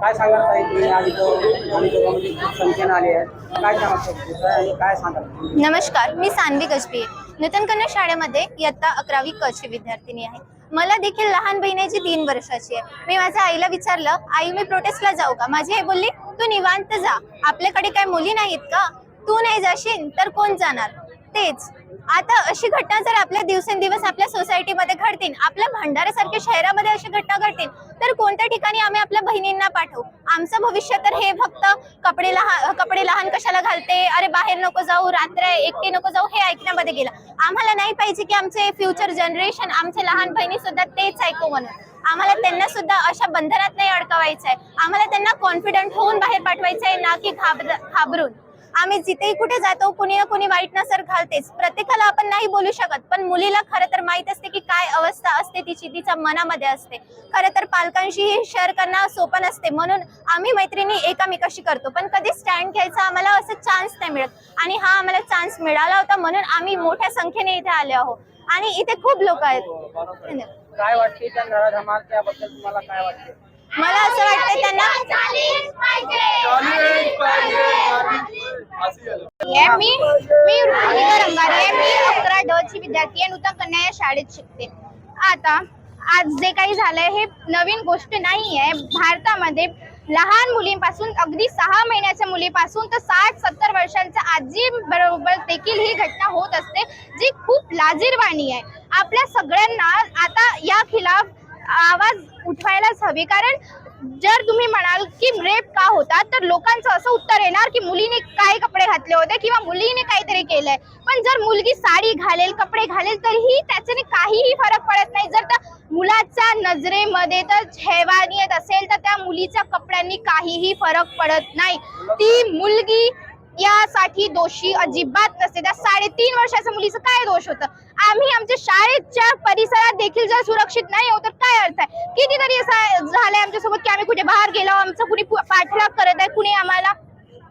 काय सांगाल ताई तुम्ही आज इथं आणि दोघांमध्ये खूप संख्येने आले आहेत, काय सांगाल आणि काय सांगाल? नमस्कार, मी सान्वी कसबी नूतन कन्या शाळेमध्ये इयत्ता 11वी क ची विद्यार्थिनी आहे। मला देखील लहान बहिणीची 3 वर्षाची आहे। मी माझ्या आईला विचारलं, आई मी प्रोटेस्टला जाऊ का? माझी आई बोलली, तू निवांत जा, आपल्याकडे काय मुली नाहीत का? तू नाही जाशील तर कोण जाणार? तेच आता अशी घटना जर आपल्या दिवसेंदिवस आपल्या सोसायटीमध्ये घडतील, आपल्या भंडाऱ्यासारख्या शहरामध्ये अशी घटना घडतील, तर कोणत्या ठिकाणी आम्ही आपल्या बहिणींना पाठवू? आमचं भविष्य तर हे फक्त कपडे लहान कशाला घालते, अरे बाहेर नको जाऊ, रात्र एकटी नको जाऊ, हे ऐकण्यामध्ये गेलं। आम्हाला नाही पाहिजे की आमचे फ्युचर जनरेशन, आमचे लहान बहिणी सुद्धा तेच ऐकू म्हणून। आम्हाला त्यांना सुद्धा अशा बंधनात नाही अडकवायचं आहे। आम्हाला त्यांना कॉन्फिडंट होऊन बाहेर पाठवायचं आहे, ना की घाबरून। आम्ही जिथेही कुठे जातो, कुणी ना कुणी वाईट नजर घालतेच। प्रत्येकाला आपण नाही बोलू शकत, पण मुलीला खरं तर माहित असते की काय अवस्था असते तिच्या मनामध्ये असते। खरं तर पालकांशी शेअर करणं सोपं नसते, म्हणून आम्ही मैत्रिणी एकामेकाशी करतो, पण कधी स्टँड घ्यायचा आम्हाला असं चान्स नाही मिळत। आणि हा आम्हाला चान्स मिळाला होता, म्हणून आम्ही मोठ्या संख्येने इथे आले आहोत आणि इथे खूप लोक आहेत। काय वाटते त्या नराधमाल त्याबद्दल तुम्हाला काय वाटते? मला असं वाटतं त्यांना मी ऋतुजा रंगारे, मी 11 ड ची विद्यार्थी आहे, नूतन कन्या या शाळेत शिकते। आता आज जे काही झालंय हे नवीन गोष्ट नाही आहे। भारतामध्ये लहान मुलींपासून अगदी 6 महिन्याच्या मुलीपासून तर 60-70 वर्षांच्या आजी बरोबर देखील ही घटना होत असते, जी खूप लाजिरवाणी आहे। आपल्या सगळ्यांना आता या खिलाफ आवाज उठवायलाच हवी, कारण जर तुम्ही म्हणाल की रेप का होता, तर लोकांचं असं उत्तर येणार की मुलीने काय कपडे घातले होते किंवा मुलीने काहीतरी केलंय। पण जर मुलगी साडी घालेल, कपडे घालेल, तरीही त्याच्याने काहीही फरक पडत नाही। जर त्या मुलाच्या नजरेमध्ये तर हैवानियत असेल, तर त्या मुलीच्या कपड्यांनी काहीही फरक पडत नाही। ती मुलगी यासाठी दोषी अजिबात नसते। त्या 3.5 वर्षाच्या मुलीचं काय दोष होतं? आम्ही आमच्या शाळेच्या परिसरात देखील जर सुरक्षित नाही होत तर काय अर्थ आहे? कितीतरी असं झालंय आमच्यासोबत की आम्ही कुठे बाहेर गेलो, आमचं कुणी पाठलाग करत आहे, कुणी आम्हाला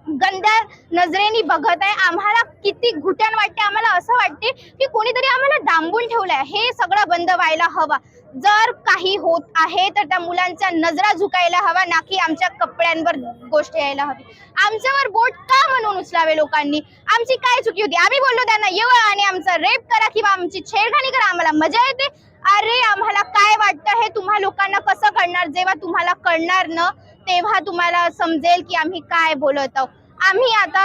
गंद्या नजरेने बघत आहे, आम्हाला किती घुटण वाटते। आम्हाला असं वाटते की कोणीतरी आम्हाला डांबून ठेवलंय। हे सगळं बंद व्हायला हवं। जर काही होत आहे तर त्या मुलांच्या नजरा झुकायला हवा, ना की आमच्या कपड्यांवर गोष्ट यायला हवी। आमच्यावर बोट का म्हणून उचलावे लोकांनी? आमची काय चुकी होती? आम्ही बोललो त्यांना येवा आणि आमचा रेप करा किंवा आमची छेडखानी करा, आम्हाला मजा येते। अरे आम्हाला काय वाटतं हे तुम्हा लोकांना कसं कळणार? जेव्हा तुम्हाला कळणार ना, तेव्हा तुम्हाला समजेल की आम्ही काय बोलत आहोत। आम्ही आता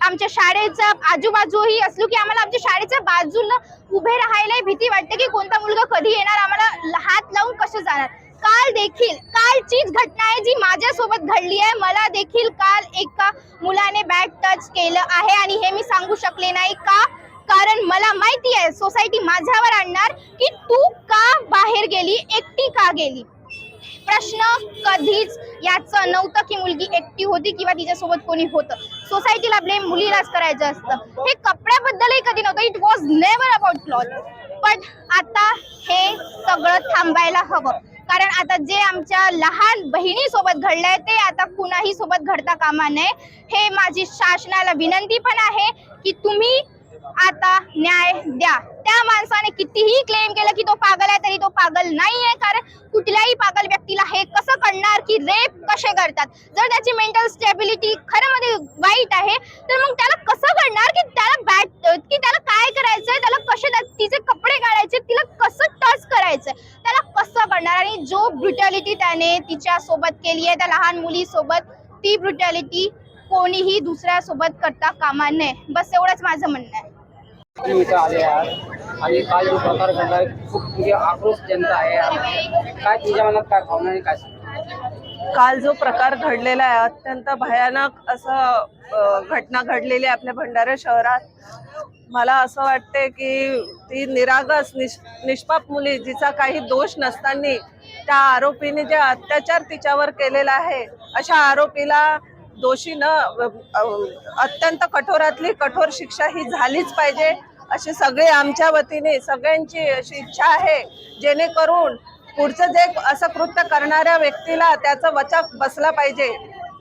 आमच्या शाळेच्या आजूबाजूही असलो की आम्हाला आमच्या शाळेच्या बाजूला उभे राहायला भीती वाटते की कोणता मुलगा कधी येणार, आम्हाला हात लावून कसं जाणार। कालचीच घटना आहे जी माझ्यासोबत घडली आहे। मला देखील काल एका मुलाने बॅड टच केलं आहे आणि हे मी सांगू शकले नाही का? कारण मला माहिती आहे सोसायटी माझ्यावर आणणार की तू का बाहेर गेली, एकटी का गेली। प्रश्न कधीच याचं नव्हतं की मुलगी एकटी होती किंवा तिच्यासोबत कोणी होतं। सोसायटीला ब्लेम मुलीलाच करायचं असतं। हे कपड्याबद्दलही कधी नव्हतं। It was never about cloth. पण आता हे सगळं थांबायला हवं, कारण आता जे आमच्या लहान बहिणी सोबत घडलंय ते आता कुणाही सोबत घडता कामा नये। हे माझी शासनाला विनंती पण आहे की तुम्ही आता न्याय द्या। त्या माणसाने कितीही क्लेम केलं की तो पागल आहे, तरी तो पागल नाही आहे, कारण कुठल्याही पागल व्यक्तीला हे कसं कळणार की रेप कसे करतात? जर त्याची मेंटल स्टेबिलिटी खरं मध्ये वाईट आहे, तर मग त्याला कसं कळणार की त्याला काय करायचंय, त्याला कसे तिचे कपडे काढायचे, तिला कसं टच करायचंय, त्याला कसं कळणार? आणि जो ब्रुटॅलिटी त्याने तिच्या सोबत केली आहे, त्या लहान मुलीसोबत, ती ब्रुटॅलिटी कोणीही दुसऱ्या सोबत करता कामा नये। बस एवढंच माझं म्हणणं आहे। इथं आले आहात आणि काल जो प्रकार घडलाय खूप म्हणजे आक्रोश जनता आहे, काय तुझ्या मनात काय भावना आहे, काय? काल जो प्रकार घडलेला आहे अत्यंत भयानक असं घटना घडलेली आहे आपल्या भंडारा शहरात। मला असं वाटते की ती निरागस निष्पाप मुली, जिचा काही दोष नसताना त्या आरोपीने जे अत्याचार तिच्यावर केलेला आहे, अशा आरोपीला दोषीनं अत्यंत कठोरातली कठोर शिक्षा ही झालीच पाहिजे, अशी सगळे आमच्या वतीने सगळ्यांची अशी इच्छा आहे, जेणेकरून पुढचं जे असं कृत्य करणाऱ्या व्यक्तीला त्याचा वचक बसला पाहिजे।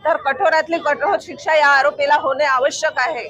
तर कठोरातली कठोर शिक्षा या आरोपीला होणे आवश्यक आहे।